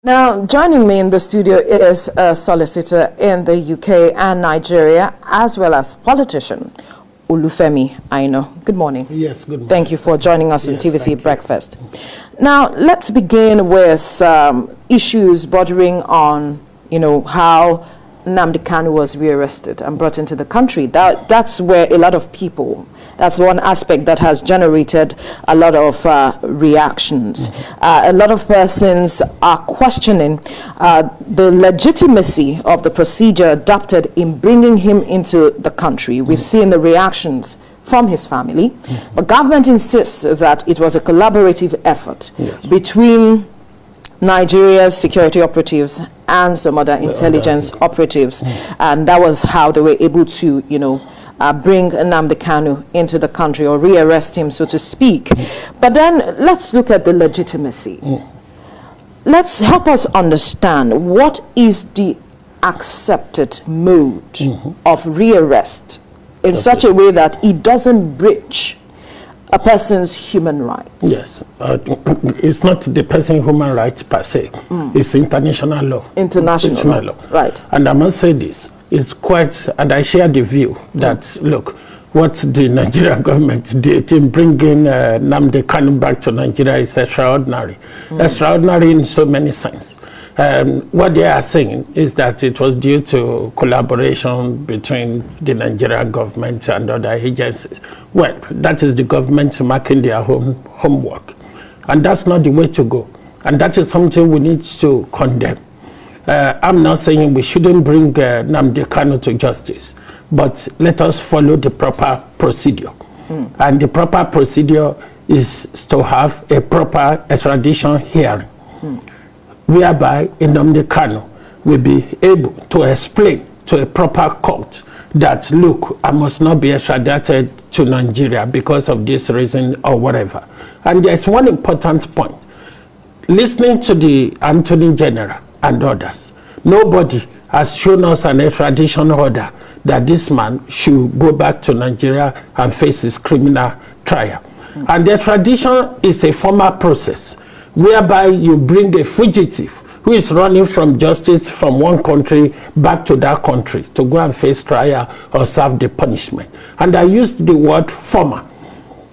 Now, joining me in the studio is a solicitor in the UK and Nigeria, as well as politician, Olufemi Aino. Good morning. Yes, good morning. Thank you for joining us in TVC Breakfast. Now, let's begin with issues bordering on, how Nnamdi Kanu was rearrested and brought into the country. That's where a lot of people, that's one aspect that has generated a lot of reactions. A lot of persons are questioning the legitimacy of the procedure adopted in bringing him into the country. We've seen the reactions from his family, but government insists that it was a collaborative effort between Nigeria's security operatives and some other intelligence operatives, and that was how they were able to, bring Nnamdi Kanu into the country, or rearrest him, so to speak. But then let's look at the legitimacy. Let's help us understand what is the accepted mode of rearrest in such a way that it doesn't breach a person's human rights. Yes, it's not the person's human rights per se. It's international law. International law. Right. And I must say this, it's quite, and I share the view that, look, what the Nigerian government did in bringing Nnamdi Kanu back to Nigeria is extraordinary. Extraordinary in so many sense. What they are saying is that it was due to collaboration between the Nigerian government and other agencies. Well, that is the government marking their homework. And that's not the way to go. And that is something we need to condemn. I'm not saying we shouldn't bring Nnamdi Kanu to justice, but let us follow the proper procedure. And the proper procedure is to have a proper extradition hearing, whereby Nnamdi Kanu will be able to explain to a proper court that, look, I must not be extradited to Nigeria because of this reason or whatever. And there's one important point. Listening to the Attorney General and others, nobody has shown us an extradition order that this man should go back to Nigeria and face his criminal trial. And the extradition is a formal process whereby you bring a fugitive who is running from justice from one country back to that country to go and face trial or serve the punishment. And I used the word formal.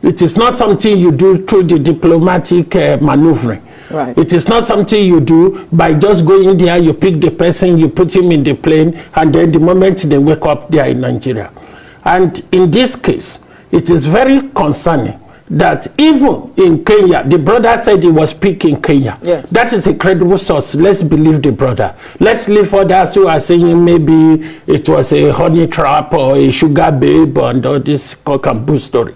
It is not something you do through the diplomatic maneuvering. Right. It is not something you do by just going there, you pick the person, you put him in the plane, and then the moment they wake up, they are in Nigeria. And in this case, it is very concerning that even in Kenya, the brother said he was picked in Kenya. Yes. That is a credible source. Let's believe the brother. Let's leave others who are saying maybe it was a honey trap or a sugar babe and all this cock and bull story.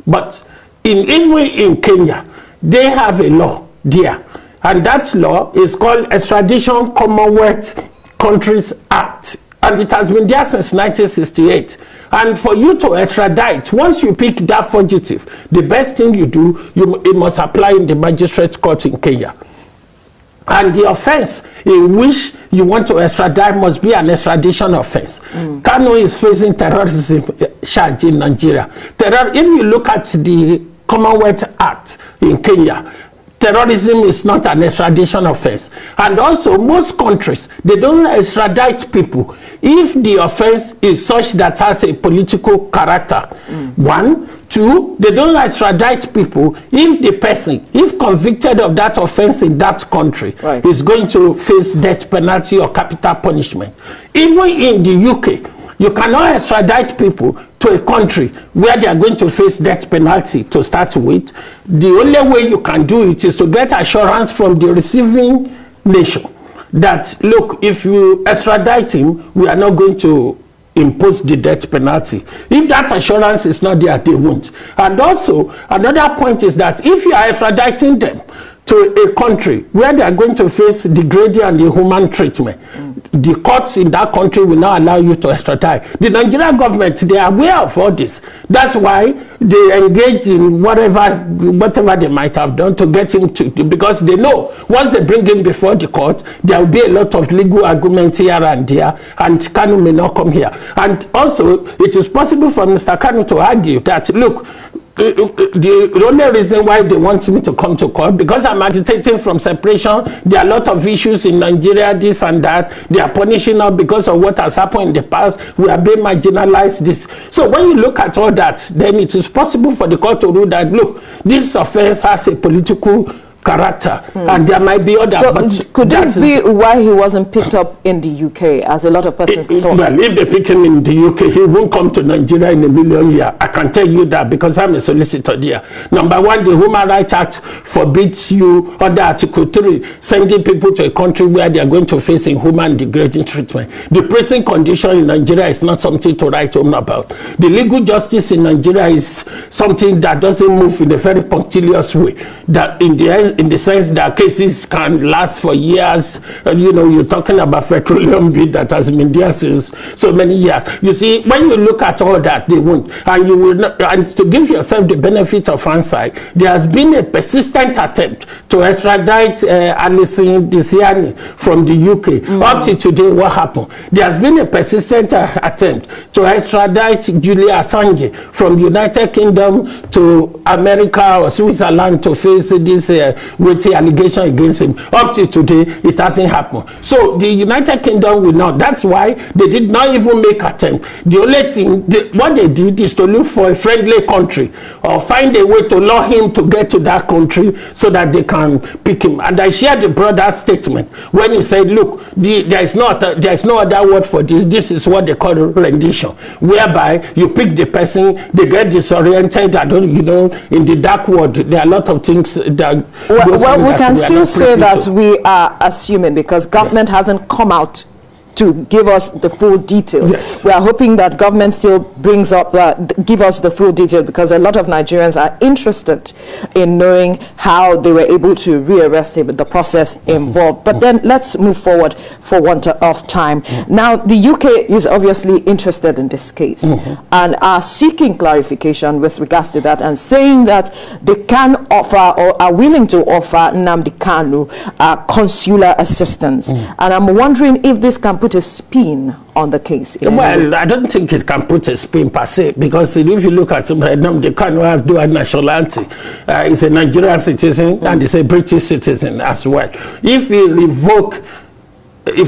But even in Kenya, they have a law there. And that law is called Extradition Commonwealth Countries Act. And it has been there since 1968. And for you to extradite, once you pick that fugitive, the best thing you do, it must apply in the magistrate court in Kenya. And the offense in which you want to extradite must be an extradition offense. Kanu is facing terrorism charge in Nigeria. If you look at the Commonwealth Act in Kenya, terrorism is not an extradition offense. And also, most countries, they don't extradite people if the offense is such that has a political character. One. Two, they don't extradite people if the person, if convicted of that offense in that country, is going to face death penalty or capital punishment. Even in the UK, you cannot extradite people to a country where they are going to face death penalty to start with. The only way you can do it is to get assurance from the receiving nation that, look, if you extradite him, we are not going to impose the death penalty. If that assurance is not there, they won't. And also, another point is that if you are extraditing them to a country where they are going to face degrading and inhuman treatment, the courts in that country will not allow you to extradite. The Nigerian government, they are aware of all this. That's why they engage in whatever they might have done to get him to, because they know once they bring him before the court, there will be a lot of legal arguments here and there, and Kanu may not come here. And also, it is possible for Mr. Kanu to argue that, look, the only reason why they want me to come to court, because I'm agitating from separation. There are a lot of issues in Nigeria, this and that. They are punishing us because of what has happened in the past. We are being marginalized. This. So when you look at all that, then it is possible for the court to rule that, look, this offense has a political character, and there might be other. So but could this be why he wasn't picked up in the UK, as a lot of persons thought? Well, if they pick him in the UK, he won't come to Nigeria in a million years. I can tell you that because I'm a solicitor there. Number one, the Human Rights Act forbids you, under Article 3, sending people to a country where they are going to face inhuman degrading treatment. The prison condition in Nigeria is not something to write home about. The legal justice in Nigeria is something that doesn't move in a very punctilious way. That in the sense that cases can last for years, and you're talking about petroleum bill that has been there since so many years. You see, when you look at all that, they won't, and you will not. And to give yourself the benefit of hindsight, there has been a persistent attempt to extradite Alison Disiani from the UK. Up to today, what happened? There has been a persistent attempt to extradite Julia Assange from the United Kingdom to America or Switzerland to face this with the allegation against him. Up to today, it hasn't happened. So the United Kingdom will not. That's why they did not even make attempt. The only thing, what they did is to look for a friendly country or find a way to lure him to get to that country so that they can pick him. And I shared the brother's statement when he said, look, there is no other word for this. This is what they call rendition, whereby you pick the person, they get disoriented. In the dark world, there are a lot of things that. Well, we can still say that we are assuming, because government hasn't come out to give us the full detail. Yes. We are hoping that government still brings up, give us the full detail, because a lot of Nigerians are interested in knowing how they were able to rearrest him, the process involved. But then let's move forward for want of time. Now, the UK is obviously interested in this case and are seeking clarification with regards to that, and saying that they can offer or are willing to offer Nnamdi Kanu consular assistance. And I'm wondering if this can put a spin on the case. Well, I don't think it can put a spin per se, because if you look at Nnamdi Kanu has dual nationality. He's a Nigerian citizen and he's a British citizen as well. If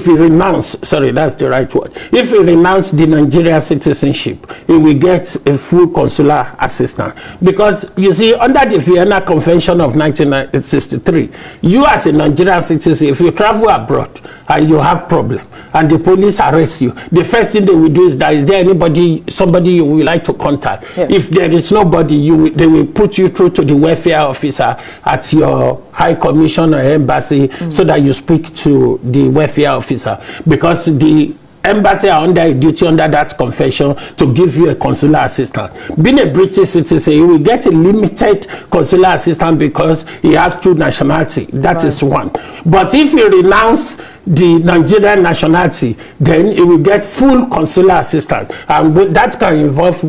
he renounce, sorry, that's the right word. If he renounce the Nigerian citizenship, he will get a full consular assistance. Because, you see, under the Vienna Convention of 1963, you as a Nigerian citizen, if you travel abroad and you have problem, and the police arrest you, the first thing they will do is that, is there somebody you would like to contact? Yes. If there is nobody, they will put you through to the welfare officer at your high commission or embassy, so that you speak to the welfare officer, because the embassy are under a duty under that convention to give you a consular assistant. Being a British citizen, you will get a limited consular assistant because he has two nationality. That is one. But if you renounce the Nigerian nationality, then it will get full consular assistance, and that can involve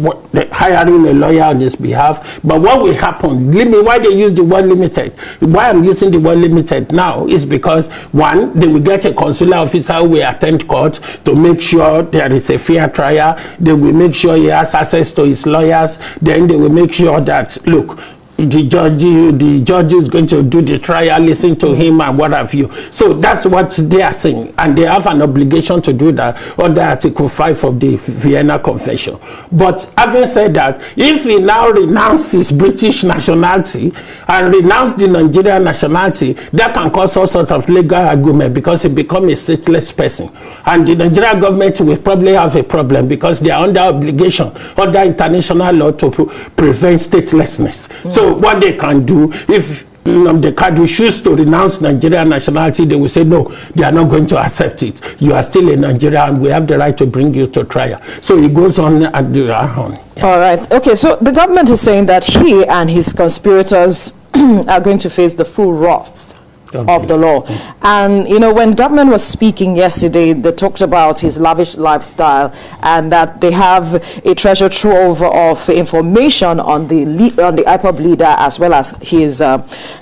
hiring a lawyer on his behalf. But what will happen, why they use the word limited, why I'm using the word limited now is because, one, they will get a consular officer who will attend court to make sure there is a fair trial. They will make sure he has access to his lawyers. Then they will make sure that, look, the judge is going to do the trial, listen to him and what have you. So that's what they are saying, and they have an obligation to do that under Article 5 of the Vienna Convention. But having said that, if he now renounces British nationality and renounces the Nigerian nationality, that can cause all sorts of legal argument, because he becomes a stateless person, and the Nigerian government will probably have a problem, because they are under obligation under international law to prevent statelessness. So what they can do, if the Kanu choose to renounce Nigerian nationality, they will say, no, they are not going to accept it. You are still a Nigerian, and we have the right to bring you to trial. So it goes on and do on. Yeah. All right. Okay, so the government is saying that he and his conspirators are going to face the full wrath of the law. And when government was speaking yesterday, they talked about his lavish lifestyle, and that they have a treasure trove of information on the IPOB leader as well as his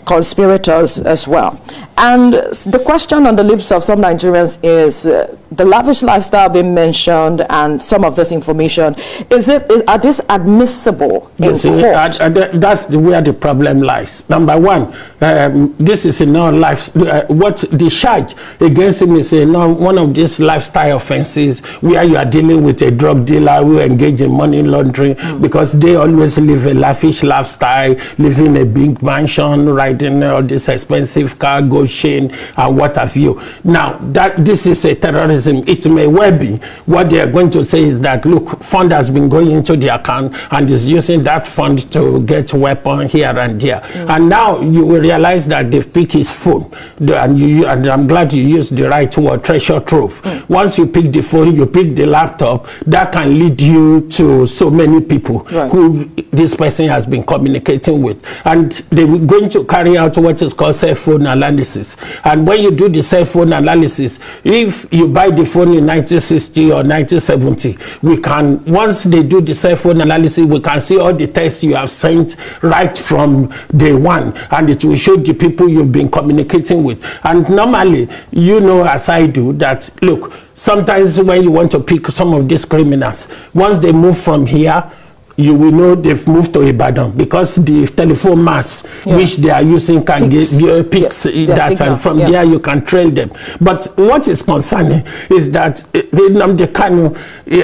conspirators as well. And the question on the lips of some Nigerians is the lavish lifestyle being mentioned and some of this information. Are these admissible in court? That's where the problem lies. Number one, this is in our life. What the charge against him is one of these lifestyle offenses where you are dealing with a drug dealer who engage in money laundering because they always live a lavish lifestyle, live in a big mansion, riding all this expensive car, Goshen, and what have you. Now, that this is a terrorism. It may well be. What they are going to say is that, look, fund has been going into the account and is using that fund to get weapon here and there. And now you will realize that they've picked his phone. And I'm glad you used the right word, treasure trove. Once you pick the phone, you pick the laptop, that can lead you to so many people who this person has been communicating with. And they were going to carry out what is called cell phone analysis. And when you do the cell phone analysis, if you buy the phone in 1960 or 1970, we can, once they do the cell phone analysis, we can see all the texts you have sent right from day one, and it will show the people you've been communicating with. And normally, you know, as I do, that look, sometimes when you want to pick some of these criminals, once they move from here, you will know they've moved to Ibadan because the telephone masts which they are using can picks that, and from there you can trail them. But what is concerning is that Nnamdi Kanu,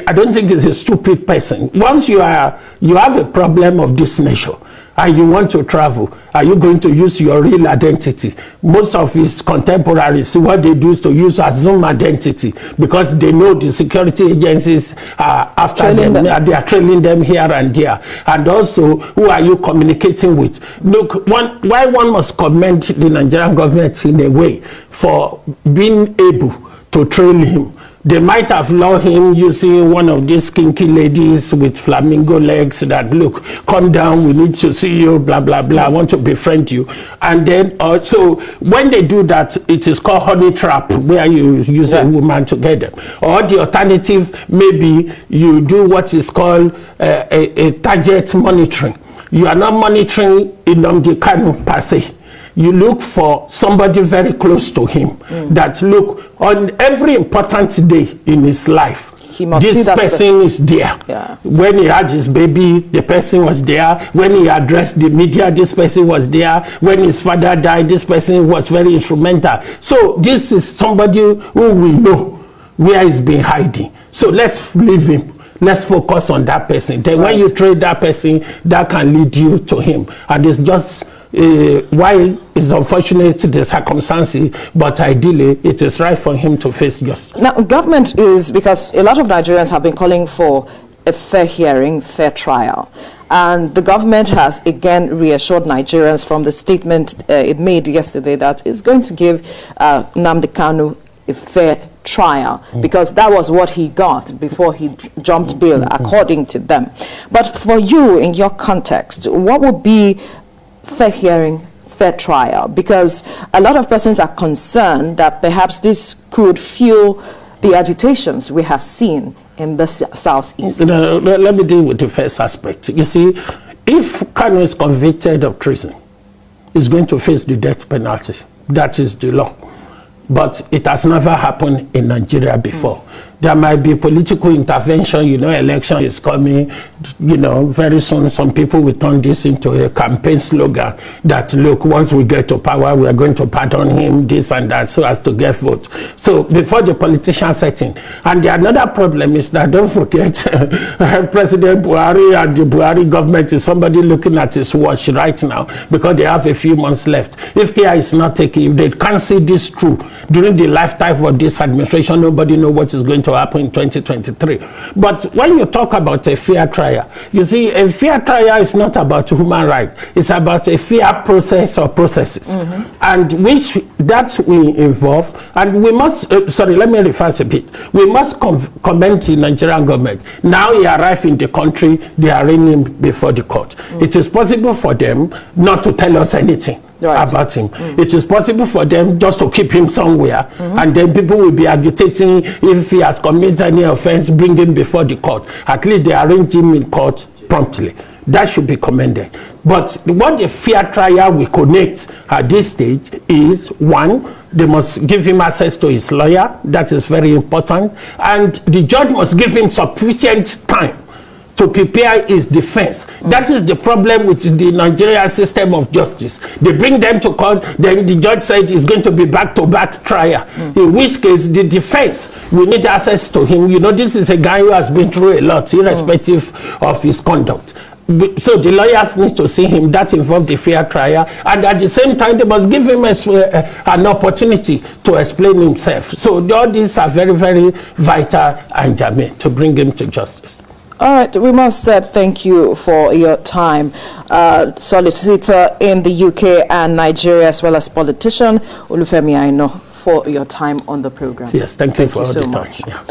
I don't think is a stupid person. Once you have a problem of this nature and you want to travel, are you going to use your real identity? Most of his contemporaries, what they do is to use assumed identity because they know the security agencies are after them. They are trailing them here and there. And also, who are you communicating with? Look, why one must commend the Nigerian government in a way for being able to trail him. They might have lured him using one of these kinky ladies with flamingo legs that, look, come down, we need to see you, blah, blah, blah, I want to befriend you. And then also, when they do that, it is called honey trap, where you use a woman to get them. Or the alternative, maybe you do what is called a target monitoring. You are not monitoring Nnamdi Kanu per se. You look for somebody very close to him that, look, on every important day in his life, this person is there. When he had his baby, the person was there. When he addressed the media, this person was there. When his father died, this person was very instrumental. So this is somebody who we know where he's been hiding. So let's leave him. Let's focus on that person. Then when you trade that person, that can lead you to him. And it's just why it's unfortunate the circumstances, but ideally it is right for him to face justice. Now, government is, because a lot of Nigerians have been calling for a fair hearing, fair trial. And the government has again reassured Nigerians from the statement it made yesterday that it's going to give Nnamdi Kanu a fair trial, because that was what he got before he jumped bail, according to them. But for you, in your context, what would be fair hearing, fair trial? Because a lot of persons are concerned that perhaps this could fuel the agitations we have seen in the southeast. Let me deal with the first aspect. You see, if Kanu is convicted of treason, he's going to face the death penalty. That is the law. But it has never happened in Nigeria before. There might be political intervention, you know, election is coming, you know, very soon some people will turn this into a campaign slogan that, look, once we get to power, we are going to pardon him, this and that, so as to get vote. So before the politician setting. And the another problem is that, don't forget, President Buhari and the Buhari government is somebody looking at his watch right now because they have a few months left. If care is not taken, if they can't see this through during the lifetime of this administration, nobody knows what is going to happen in 2023. But when you talk about a fair trial, you see, a fair trial is not about human rights. It's about a fair process or processes, and which that will involve. And we must, sorry, let me reverse a bit. We must commend the Nigerian government. Now he arrived in the country, they are arraigned him before the court. It is possible for them not to tell us anything about him. It is possible for them just to keep him somewhere, and then people will be agitating if he has committed any offense, bring him before the court. At least they arrange him in court promptly. That should be commended. But what the fair trial will connect at this stage is, one, they must give him access to his lawyer. That is very important. And the judge must give him sufficient time to prepare his defense. That is the problem with the Nigerian system of justice. They bring them to court, then the judge said it's going to be back-to-back trial, in which case the defense will need access to him. You know, this is a guy who has been through a lot, irrespective of his conduct. So the lawyers need to see him. That involves the fair trial, and at the same time they must give him an opportunity to explain himself. So all these are very, very vital and germane to bring him to justice. All right, we must thank you for your time, solicitor in the UK and Nigeria, as well as politician Olufemi Aino, for your time on the program. Yes, thank you for all so the time. much. Yeah.